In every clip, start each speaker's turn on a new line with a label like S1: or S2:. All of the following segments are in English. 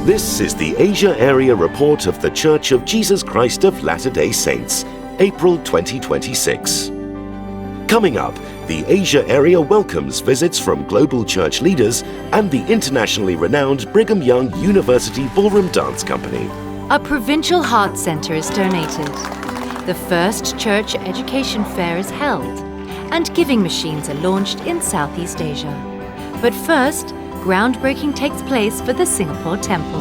S1: This is the Asia Area Report of the Church of Jesus Christ of Latter-day Saints, April 2026. Coming up, the Asia area welcomes visits from global church leaders and the internationally renowned Brigham Young University Ballroom Dance Company.
S2: A provincial heart centre is donated. The first church education fair is held, and giving machines are launched in Southeast Asia. But first, groundbreaking takes place for the Singapore Temple.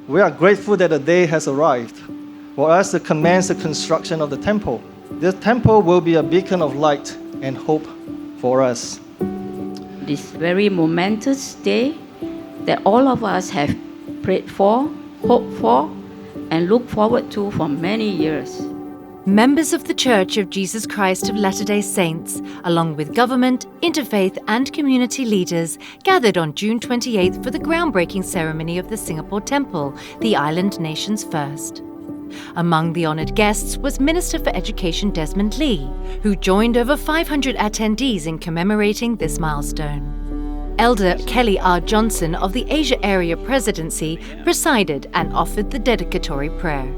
S3: We are grateful that the day has arrived for us to commence the construction of the temple. This temple will be a beacon of light and hope for us.
S4: This very momentous day that all of us have prayed for, hoped for, and looked forward to for many years.
S2: Members of the Church of Jesus Christ of Latter-day Saints, along with government, interfaith and community leaders, gathered on June 28th for the groundbreaking ceremony of the Singapore Temple, the island nation's first. Among the honoured guests was Minister for Education Desmond Lee, who joined over 500 attendees in commemorating this milestone. Elder Kelly R. Johnson of the Asia Area Presidency presided and offered the dedicatory prayer.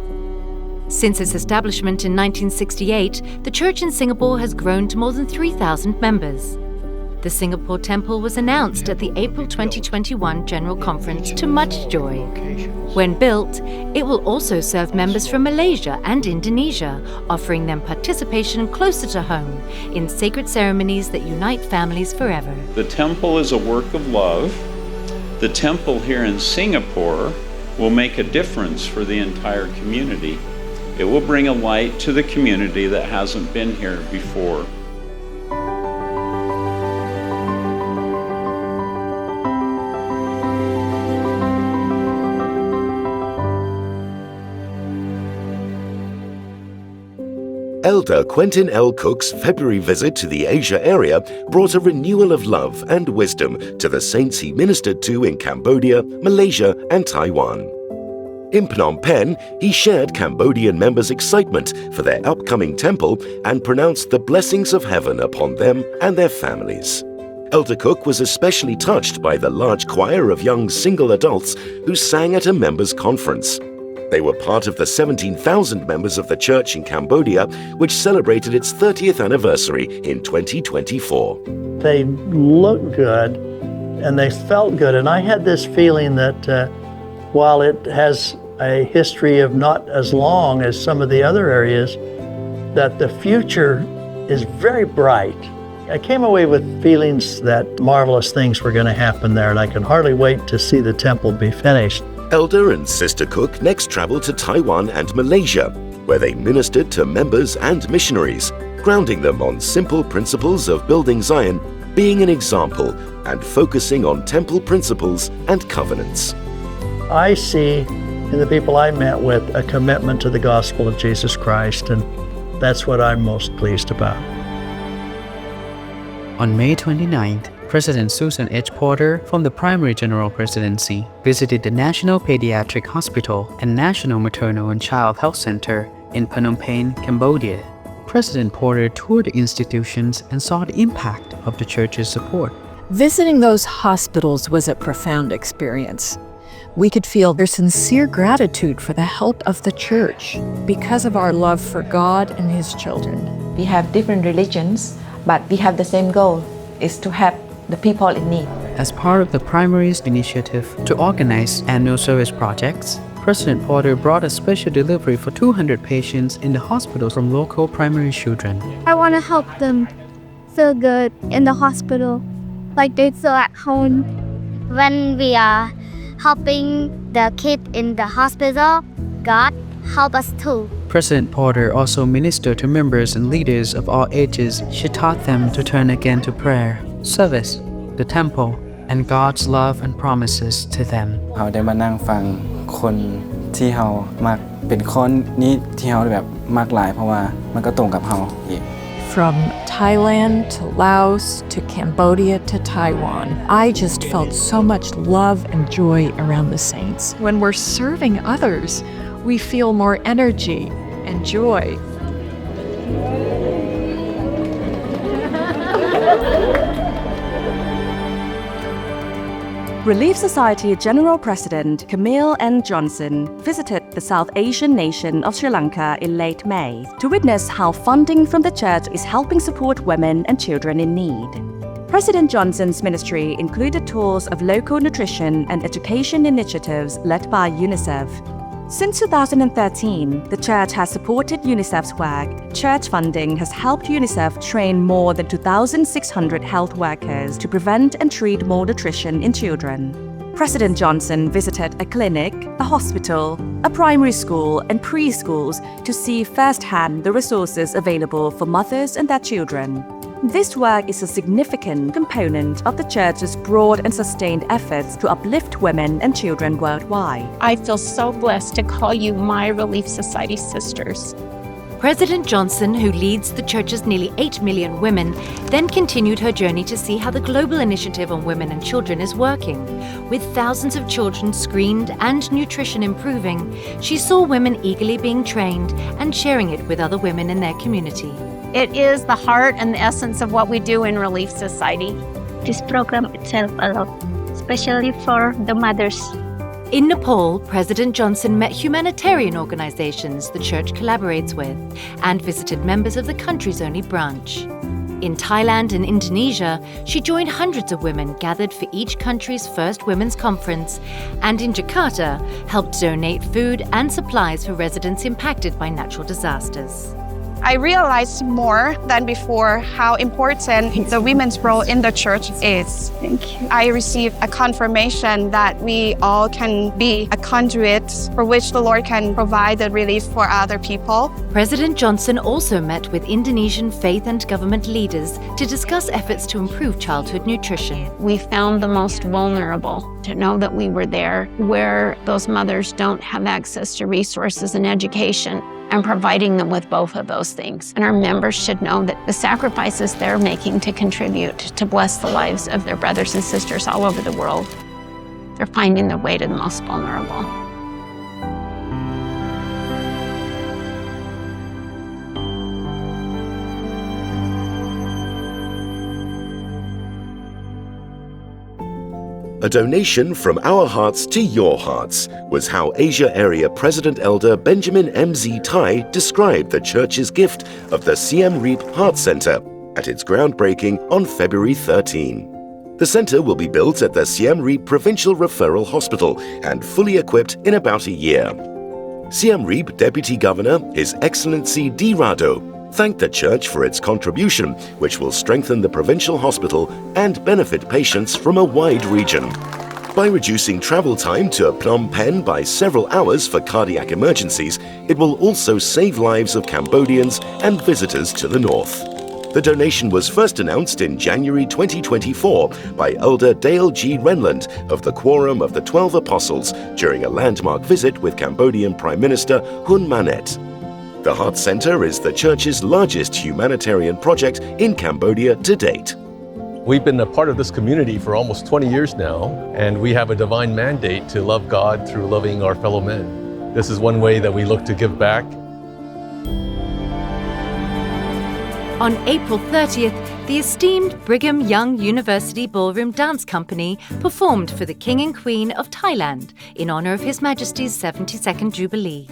S2: Since its establishment in 1968, the church in Singapore has grown to more than 3,000 members. The Singapore Temple was announced at the April 2021 General Conference to much joy. When built, it will also serve members from Malaysia and Indonesia, offering them participation closer to home in sacred ceremonies that unite families forever.
S5: The temple is a work of love. The temple here in Singapore will make a difference for the entire community. It will bring a light to the community that hasn't been here before.
S1: Elder Quentin L. Cook's February visit to the Asia area brought a renewal of love and wisdom to the saints he ministered to in Cambodia, Malaysia, and Taiwan. In Phnom Penh, he shared Cambodian members' excitement for their upcoming temple and pronounced the blessings of heaven upon them and their families. Elder Cook was especially touched by the large choir of young single adults who sang at a members' conference. They were part of the 17,000 members of the church in Cambodia, which celebrated its 30th anniversary in 2024.
S6: They looked good and they felt good. And I had this feeling that while it has a history of not as long as some of the other areas, that the future is very bright. I came away with feelings that marvelous things were going to happen there, and I can hardly wait to see the temple be finished.
S1: Elder and Sister Cook next traveled to Taiwan and Malaysia, where they ministered to members and missionaries, grounding them on simple principles of building Zion, being an example, and focusing on temple principles and covenants.
S6: I see in the people I met with a commitment to the gospel of Jesus Christ, and that's what I'm most pleased about.
S7: On May 29th, President Susan H. Porter from the Primary General Presidency visited the National Pediatric Hospital and National Maternal and Child Health Center in Phnom Penh, Cambodia. President Porter toured the institutions and saw the impact of the church's support.
S8: Visiting those hospitals was a profound experience. We could feel their sincere gratitude for the help of the church because of our love for God and His children.
S9: We have different religions, but we have the same goal, is to help the people in need.
S7: As part of the primary's initiative to organize annual service projects, President Porter brought a special delivery for 200 patients in the hospital from local primary children.
S10: I want to help them feel good in the hospital, like they feel at home.
S11: When we are helping the kid in the hospital, God help us too.
S7: President Porter also ministered to members and leaders of all ages. She taught them to turn again to prayer, service, the temple, and God's love and promises to them.
S12: เราได้มานั่งฟังคนที่เรามักเป็นคนนี้ที่เราแบบมักหลายเพราะว่ามันก็ตรงกับเราอีก
S8: From Thailand to Laos to Cambodia to Taiwan, I just felt so much love and joy around the saints. When we're serving others, we feel more energy and joy.
S13: Relief Society General President Camille N. Johnson visited the South Asian nation of Sri Lanka in late May to witness how funding from the church is helping support women and children in need. President Johnson's ministry included tours of local nutrition and education initiatives led by UNICEF. Since 2013, the church has supported UNICEF's work. Church funding has helped UNICEF train more than 2,600 health workers to prevent and treat malnutrition in children. President Johnson visited a clinic, a hospital, a primary school, and preschools to see firsthand the resources available for mothers and their children. This work is a significant component of the Church's broad and sustained efforts to uplift women and children worldwide.
S14: I feel so blessed to call you my Relief Society sisters.
S2: President Johnson, who leads the Church's nearly 8 million women, then continued her journey to see how the global initiative on women and children is working. With thousands of children screened and nutrition improving, she saw women eagerly being trained and sharing it with other women in their community.
S14: It is the heart and the essence of what we do in Relief Society.
S15: This program itself a lot, especially for the mothers.
S2: In Nepal, President Johnson met humanitarian organizations the church collaborates with and visited members of the country's only branch. In Thailand and Indonesia, she joined hundreds of women gathered for each country's first women's conference, and in Jakarta, helped donate food and supplies for residents impacted by natural disasters.
S16: I realized more than before how important the women's role in the church is.
S15: Thank you.
S16: I received a confirmation that we all can be a conduit for which the Lord can provide the relief for other people.
S2: President Johnson also met with Indonesian faith and government leaders to discuss efforts to improve childhood nutrition.
S14: We found the most vulnerable to know that we were there where those mothers don't have access to resources and education, and providing them with both of those things. And our members should know that the sacrifices they're making to contribute to bless the lives of their brothers and sisters all over the world, they're finding their way to the most vulnerable.
S1: A donation from our hearts to your hearts was how Asia Area President Elder Benjamin M.Z. Tai described the church's gift of the Siem Reap Heart Center at its groundbreaking on February 13. The center will be built at the Siem Reap Provincial Referral Hospital and fully equipped in about a year. Siem Reap Deputy Governor, His Excellency D. Rado, thanked the church for its contribution, which will strengthen the provincial hospital and benefit patients from a wide region. By reducing travel time to Phnom Penh by several hours for cardiac emergencies, it will also save lives of Cambodians and visitors to the north. The donation was first announced in January 2024 by Elder Dale G. Renland of the Quorum of the 12 Apostles during a landmark visit with Cambodian Prime Minister Hun Manet. The Heart Center is the church's largest humanitarian project in Cambodia to date.
S17: We've been a part of this community for almost 20 years now, and we have a divine mandate to love God through loving our fellow men. This is one way that we look to give back.
S2: On April 30th, the esteemed Brigham Young University Ballroom Dance Company performed for the King and Queen of Thailand in honor of His Majesty's 72nd Jubilee.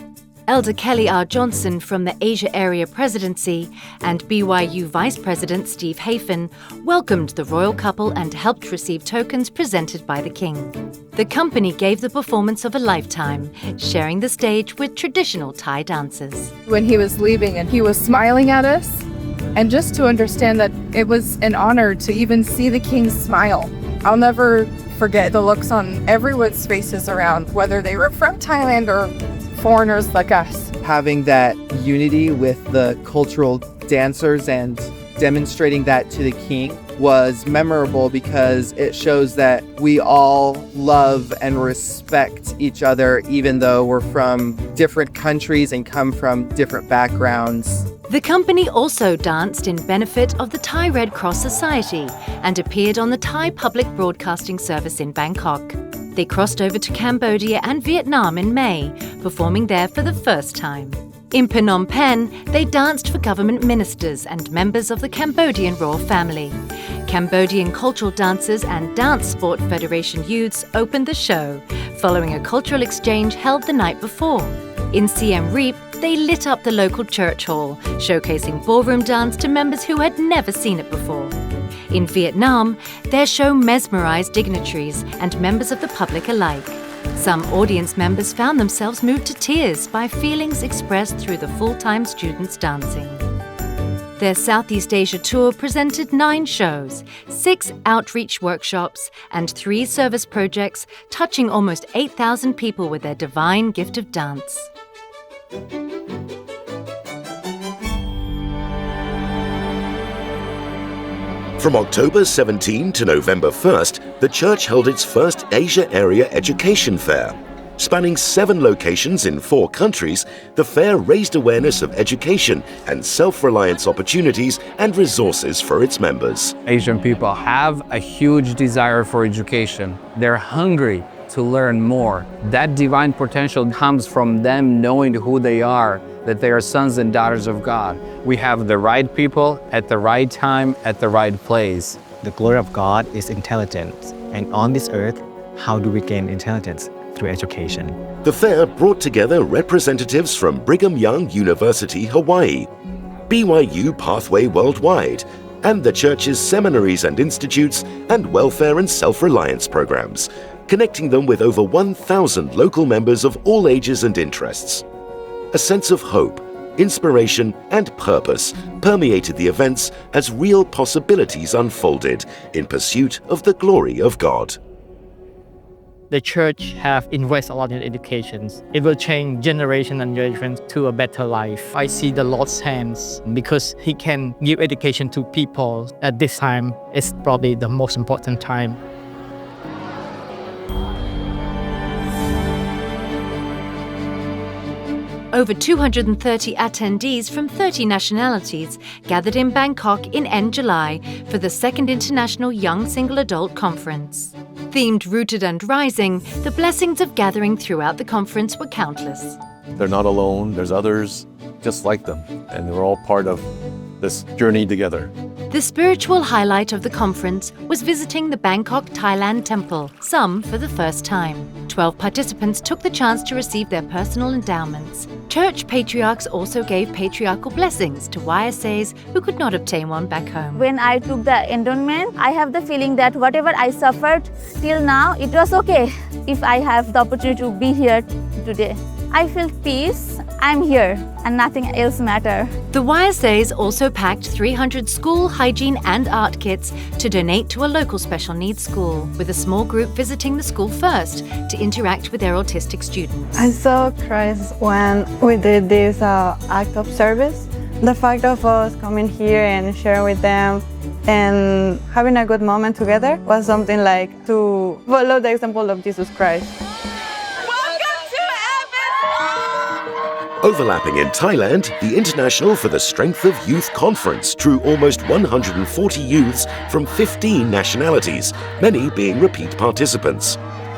S2: Elder Kelly R. Johnson from the Asia Area Presidency and BYU Vice President Steve Hafen welcomed the royal couple and helped receive tokens presented by the King. The company gave the performance of a lifetime, sharing the stage with traditional Thai dancers.
S18: When he was leaving and he was smiling at us, and just to understand that it was an honor to even see the King smile. I'll never forget the looks on everyone's faces around, whether they were from Thailand or foreigners like us.
S19: Having that unity with the cultural dancers and demonstrating that to the King was memorable because it shows that we all love and respect each other even though we're from different countries and come from different backgrounds.
S2: The company also danced in benefit of the Thai Red Cross Society and appeared on the Thai Public Broadcasting Service in Bangkok. They crossed over to Cambodia and Vietnam in May, performing there for the first time. In Phnom Penh, they danced for government ministers and members of the Cambodian royal family. Cambodian cultural dancers and Dance Sport Federation youths opened the show, following a cultural exchange held the night before. In Siem Reap, they lit up the local church hall, showcasing ballroom dance to members who had never seen it before. In Vietnam, their show mesmerized dignitaries and members of the public alike. Some audience members found themselves moved to tears by feelings expressed through the full-time students dancing. Their Southeast Asia tour presented 9 shows, 6 outreach workshops, and 3 service projects, touching almost 8,000 people with their divine gift of dance.
S1: From October 17 to November 1st, the church held its first Asia Area Education Fair. Spanning 7 locations in 4 countries, the fair raised awareness of education and self-reliance opportunities and resources for its members.
S20: Asian people have a huge desire for education. They're hungry to learn more. That divine potential comes from them knowing who they are, that they are sons and daughters of God. We have the right people at the right time, at the right place.
S21: The glory of God is intelligence, and on this earth, how do we gain intelligence? Through education.
S1: The fair brought together representatives from Brigham Young University, Hawaii, BYU Pathway Worldwide, and the church's seminaries and institutes and welfare and self-reliance programs, connecting them with over 1,000 local members of all ages and interests. A sense of hope, inspiration, and purpose permeated the events as real possibilities unfolded in pursuit of the glory of God.
S22: The church have invested a lot in education. It will change generation and generation to a better life. I see the Lord's hands because He can give education to people. At this time, it's probably the most important time.
S2: Over 230 attendees from 30 nationalities gathered in Bangkok in end July for the second International Young Single Adult Conference. Themed Rooted and Rising, the blessings of gathering throughout the conference were countless.
S17: They're not alone, there's others just like them, and they're all part of this journey together.
S2: The spiritual highlight of the conference was visiting the Bangkok, Thailand temple, some for the first time. 12 participants took the chance to receive their personal endowments. Church patriarchs also gave patriarchal blessings to YSAs who could not obtain one back home.
S23: When I took the endowment, I have the feeling that whatever I suffered till now, it was okay if I have the opportunity to be here today. I feel peace, I'm here, and nothing else matters.
S2: The YSAs also packed 300 school, hygiene and art kits to donate to a local special needs school, with a small group visiting the school first to interact with their autistic students.
S24: I saw Christ when we did this act of service. The fact of us coming here and sharing with them and having a good moment together was something like to follow the example of Jesus Christ.
S1: Overlapping in Thailand, the International for the Strength of Youth Conference drew almost 140 youths from 15 nationalities, many being repeat participants.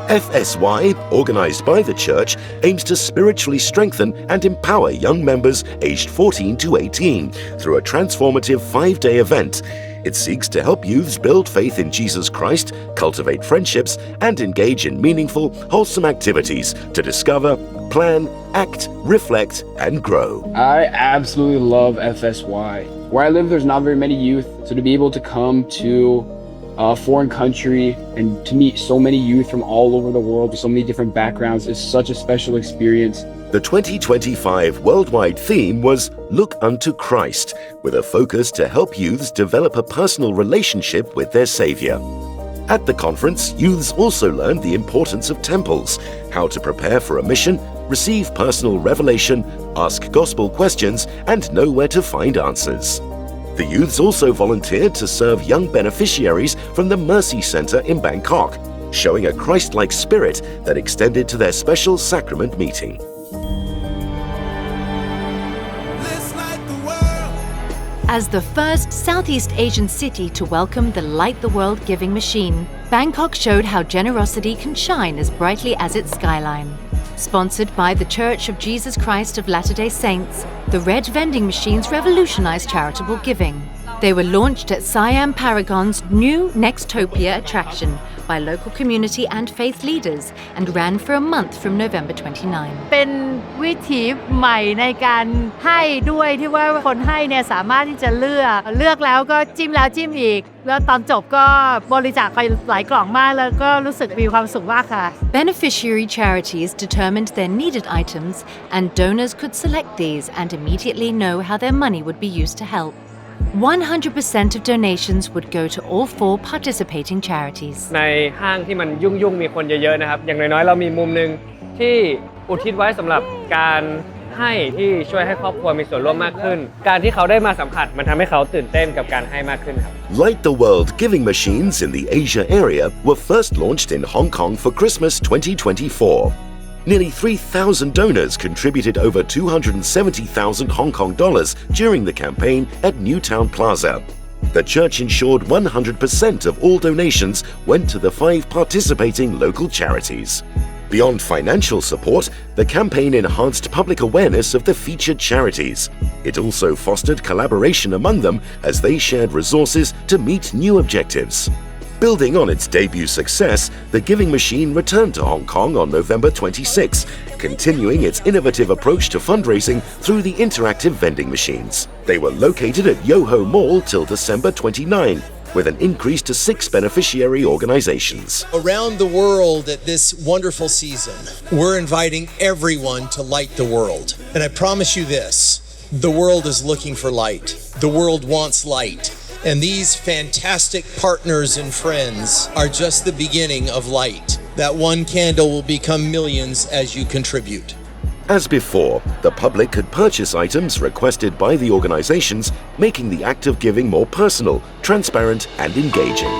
S1: FSY, organized by the church, aims to spiritually strengthen and empower young members aged 14 to 18 through a transformative 5-day event. It seeks to help youths build faith in Jesus Christ, cultivate friendships, and engage in meaningful, wholesome activities to discover, plan, act, reflect, and grow.
S25: I absolutely love FSY. Where I live, there's not very many youth, so to be able to come to a foreign country and to meet so many youth from all over the world with so many different backgrounds is such a special experience.
S1: The 2025 worldwide theme was Look Unto Christ, with a focus to help youths develop a personal relationship with their Savior. At the conference, youths also learned the importance of temples, how to prepare for a mission, receive personal revelation, ask gospel questions, and know where to find answers. The youths also volunteered to serve young beneficiaries from the Mercy Center in Bangkok, showing a Christ-like spirit that extended to their special sacrament meeting.
S2: As the first Southeast Asian city to welcome the Light the World giving machine, Bangkok showed how generosity can shine as brightly as its skyline. Sponsored by the Church of Jesus Christ of Latter-day Saints, the red vending machines revolutionized charitable giving. They were launched at Siam Paragon's new Nextopia attraction by local community and faith leaders and ran for a month from November 29.
S3: เป็นวิถีใหม่ในการให้ด้วยที่ว่าคนให้เนี่ยสามารถที่จะเลือกแล้วก็จิ้มแล้วจิ้มอีกแล้วตอนจบก็บริจาคไปหลายกล่องมากแล้วก็รู้สึกมีความสุขมากค่ะ
S2: Beneficiary charities determined their needed items and donors could select these and immediately know how their money would be used to help. 100% of donations would go to all 4 participating charities.
S4: ในห้างที่มันยุ่งๆมีคนเยอะๆนะครับอย่างน้อยๆเรามีมุมนึงที่อุทิศไว้สำหรับการให้ที่ช่วยให้ครอบครัวมีส่วนร่วมมากขึ้นการที่เขาได้มาสัมผัสมันทำให้เขาตื่นเต้นกับการให้มากขึ้นครับ
S1: Light the World giving machines in the Asia area were first launched in Hong Kong for Christmas 2024. Nearly 3,000 donors contributed over 270,000 Hong Kong dollars during the campaign at Newtown Plaza. The church ensured 100% of all donations went to the 5 participating local charities. Beyond financial support, the campaign enhanced public awareness of the featured charities. It also fostered collaboration among them as they shared resources to meet new objectives. Building on its debut success, the Giving Machine returned to Hong Kong on November 26, continuing its innovative approach to fundraising through the interactive vending machines. They were located at Yoho Mall till December 29, with an increase to 6 beneficiary organizations.
S5: Around the world at this wonderful season, we're inviting everyone to light the world. And I promise you this, the world is looking for light. The world wants light. And these fantastic partners and friends are just the beginning of light. That one candle will become millions as you contribute.
S1: As before, the public could purchase items requested by the organizations, making the act of giving more personal, transparent, and engaging.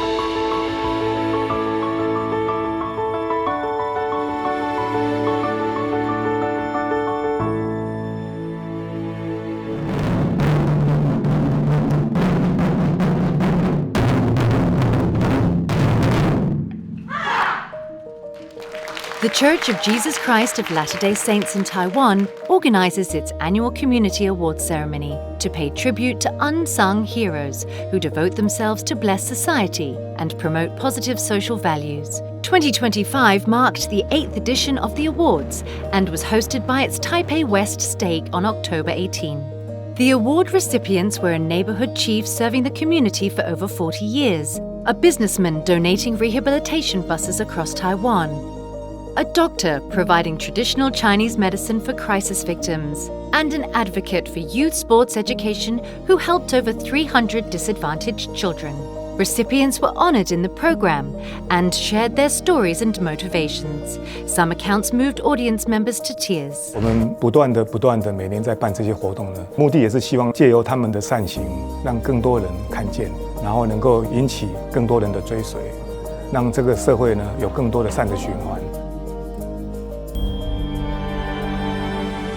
S2: The Church of Jesus Christ of Latter-day Saints in Taiwan organizes its annual Community Awards ceremony to pay tribute to unsung heroes who devote themselves to bless society and promote positive social values. 2025 marked the 8th edition of the awards and was hosted by its Taipei West stake on October 18. The award recipients were a neighborhood chief serving the community for over 40 years, a businessman donating rehabilitation buses across Taiwan, a doctor providing traditional Chinese medicine for crisis victims, and an advocate for youth sports education who helped over 300 disadvantaged children. Recipients were honored in the program and shared their stories and motivations. Some accounts moved audience members to tears.
S6: 我们不断的每年在办这些活动呢，目的也是希望借由他们的善行，让更多人看见，然后能够引起更多人的追随，让这个社会呢有更多的善的循环。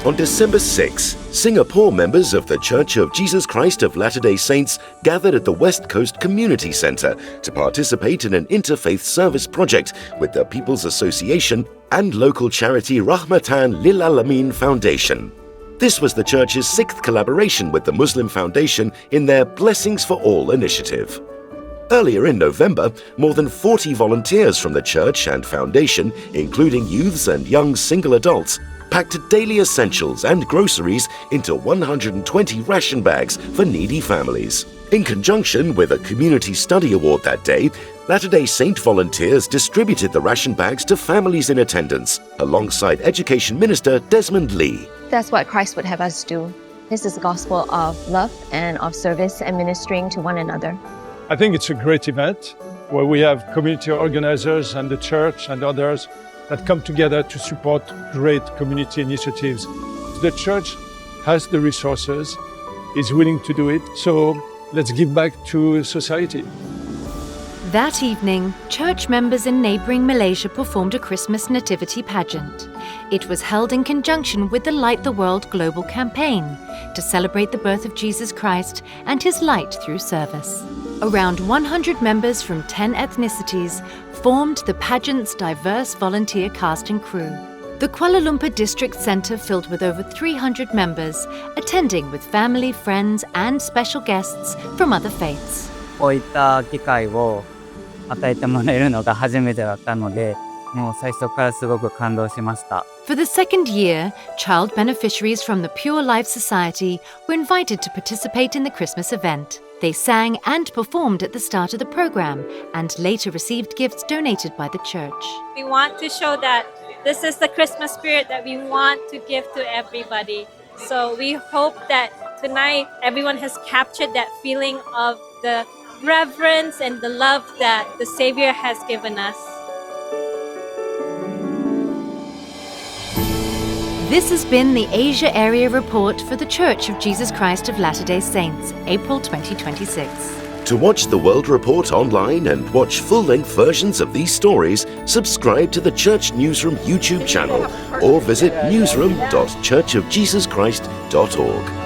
S1: On December 6, Singapore members of the Church of Jesus Christ of Latter-day Saints gathered at the West Coast Community Centre to participate in an interfaith service project with the People's Association and local charity Rahmatan Lil Alamin Foundation. This was the church's 6th collaboration with the Muslim Foundation in their Blessings for All initiative. Earlier in November, more than 40 volunteers from the church and foundation, including youths and young single adults, packed daily essentials and groceries into 120 ration bags for needy families. In conjunction with a community study award that day, Latter-day Saint volunteers distributed the ration bags to families in attendance, alongside Education Minister Desmond Lee.
S9: That's what Christ would have us do. This is the gospel of love and of service and ministering to one another.
S26: I think it's a great event where we have community organizers and the church and others that come together to support great community initiatives. The church has the resources, is willing to do it, so let's give back to society.
S2: That evening, church members in neighbouring Malaysia performed a Christmas nativity pageant. It was held in conjunction with the Light the World global campaign to celebrate the birth of Jesus Christ and his light through service. Around 100 members from 10 ethnicities formed the pageant's diverse volunteer cast and crew. The Kuala Lumpur District Centre filled with over 300 members, attending with family, friends and special guests from other faiths.
S7: こういった機会を与えてもらえるのが初めてだったので、もう最初からすごく感動しました。
S2: For the second year, child beneficiaries from the Pure Life Society were invited to participate in the Christmas event. They sang and performed at the start of the program and later received gifts donated by the church.
S8: We want to show that this is the Christmas spirit that we want to give to everybody. So we hope that tonight everyone has captured that feeling of the reverence and the love that the Savior has given us.
S2: This has been the Asia Area Report for the Church of Jesus Christ of Latter-day Saints, April 2026.
S1: To watch the World Report online and watch full-length versions of these stories, subscribe to the Church Newsroom YouTube channel or visit newsroom.churchofjesuschrist.org.